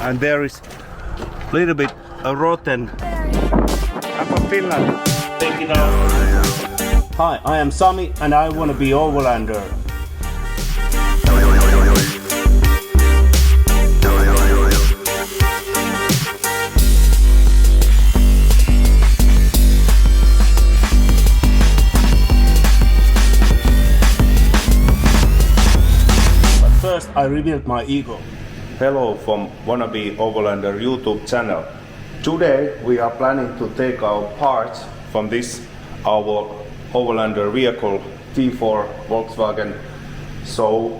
and there is a little bit rotten. I'm from Finland. Take it out. Hi, I am Sami and I want to be Overlander. First, I revealed my ego. Hello from Wannabe Overlander YouTube channel. Today we are planning to take our parts from this our Overlander vehicle T4 Volkswagen. So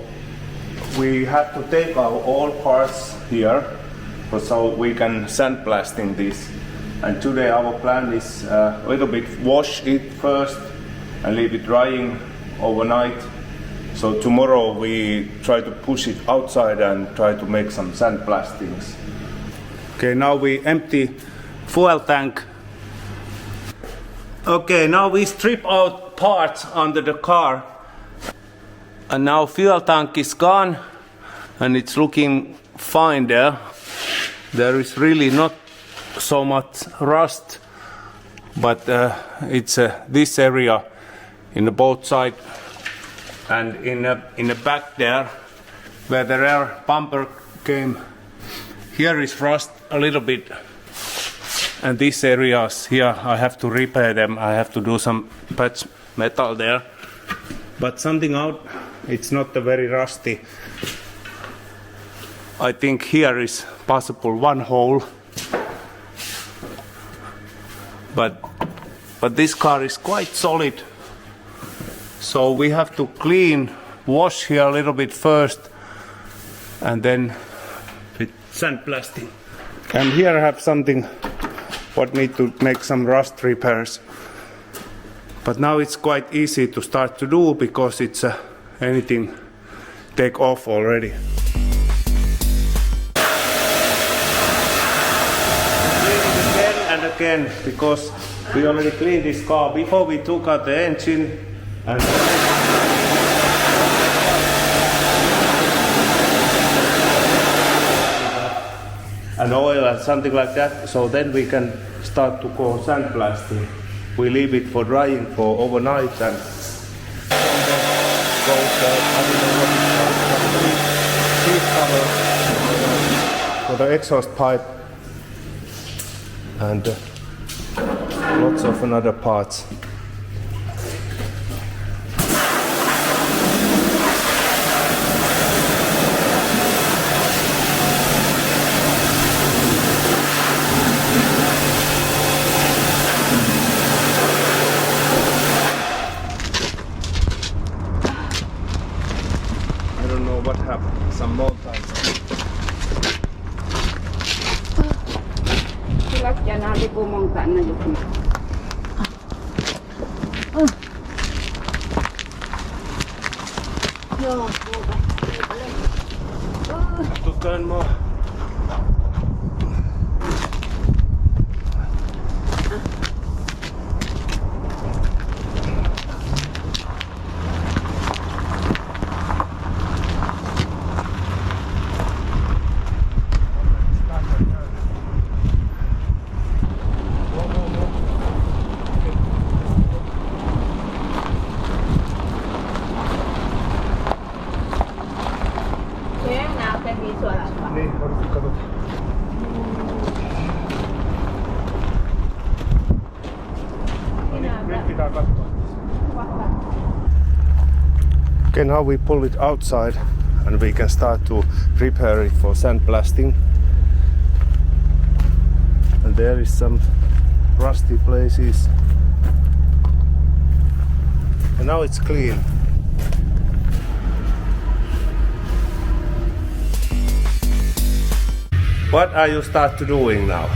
we have to take our all parts here so we can sandblasting this. And today our plan is a little bit wash it first and leave it drying overnight. So tomorrow we try to push it outside and try to make some sandblastings. Okay, now we empty fuel tank. Okay, now we strip out parts under the car. And now fuel tank is gone and it's looking fine there. There is really not so much rust, but it's this area in the both side. And in the back there, where the rear bumper came, here is rust a little bit. And these areas here, I have to repair them. I have to do some patch metal there. But something out, it's not very rusty. I think here is possible one hole. But this car is quite solid. So we have to wash here a little bit first and then with sandblasting. And here I have something what need to make some rust repairs. But now it's quite easy to start to do because it's anything take off already. Clean it again and again because we already cleaned this car before we took out the engine. And oil and something like that, so then we can start to go sandblasting. We leave it for drying for overnight and go seat cover for the exhaust pipe and lots of another parts. What happened? Some more times. To turn more. Okay, now we pull it outside and we can start to prepare it for sandblasting. And there is some rusty places. And now it's clean. What are you start to doing now?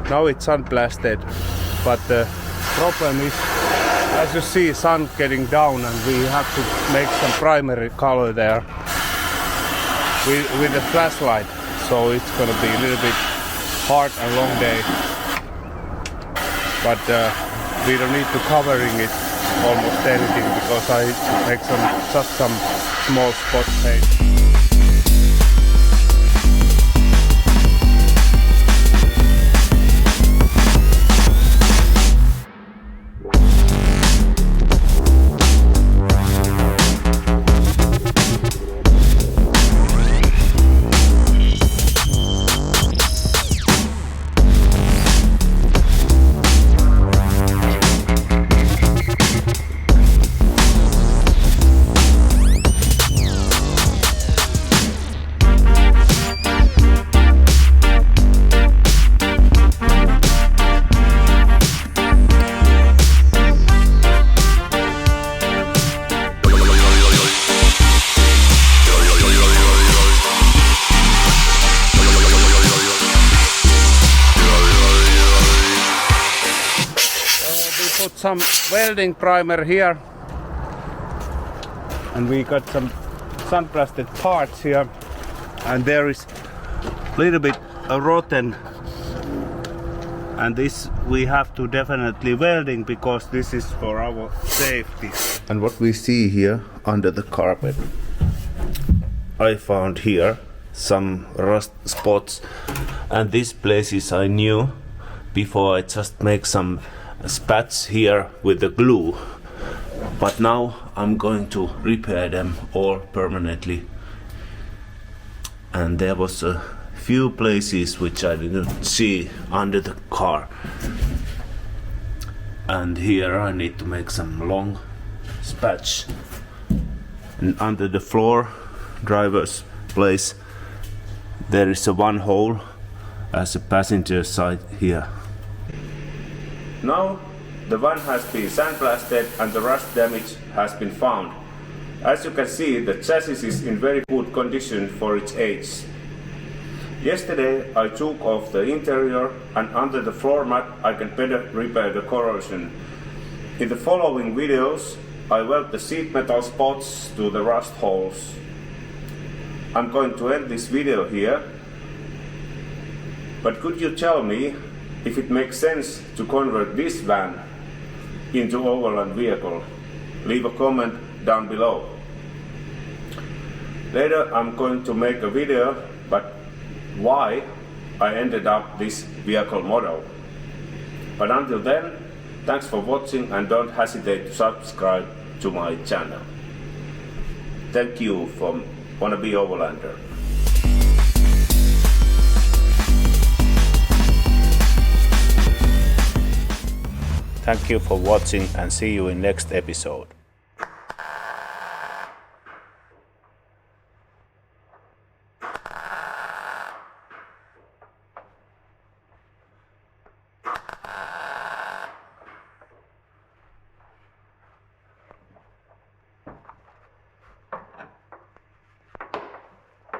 Now it's sandblasted, but the problem is, as you see, sun getting down, and we have to make some primary color there with the flashlight. So it's gonna be a little bit hard and long day, but we don't need to covering it almost anything because I make just some small spot paint. Put some welding primer here, and we got some sandblasted parts here, and there is a little bit rotten, and this we have to definitely welding because this is for our safety. And what we see here under the carpet, I found here some rust spots, and these places I knew before. I just make some spats here with the glue, but now I'm going to repair them all permanently. And there was a few places which I didn't see under the car, and here I need to make some long spats. And under the floor, driver's place, there is a one hole as a passenger side here. Now the van has been sandblasted and the rust damage has been found. As you can see, the chassis is in very good condition for its age. Yesterday I took off the interior, and under the floor mat I can better repair the corrosion. In the following videos I weld the sheet metal spots to the rust holes. I'm going to end this video here, but could you tell me if it makes sense to convert this van into Overland vehicle? Leave a comment down below. Later I'm going to make a video but why I ended up this vehicle model. But until then, thanks for watching, and don't hesitate to subscribe to my channel. Thank you from Wannabe Overlander. Thank you for watching, and see you in next episode.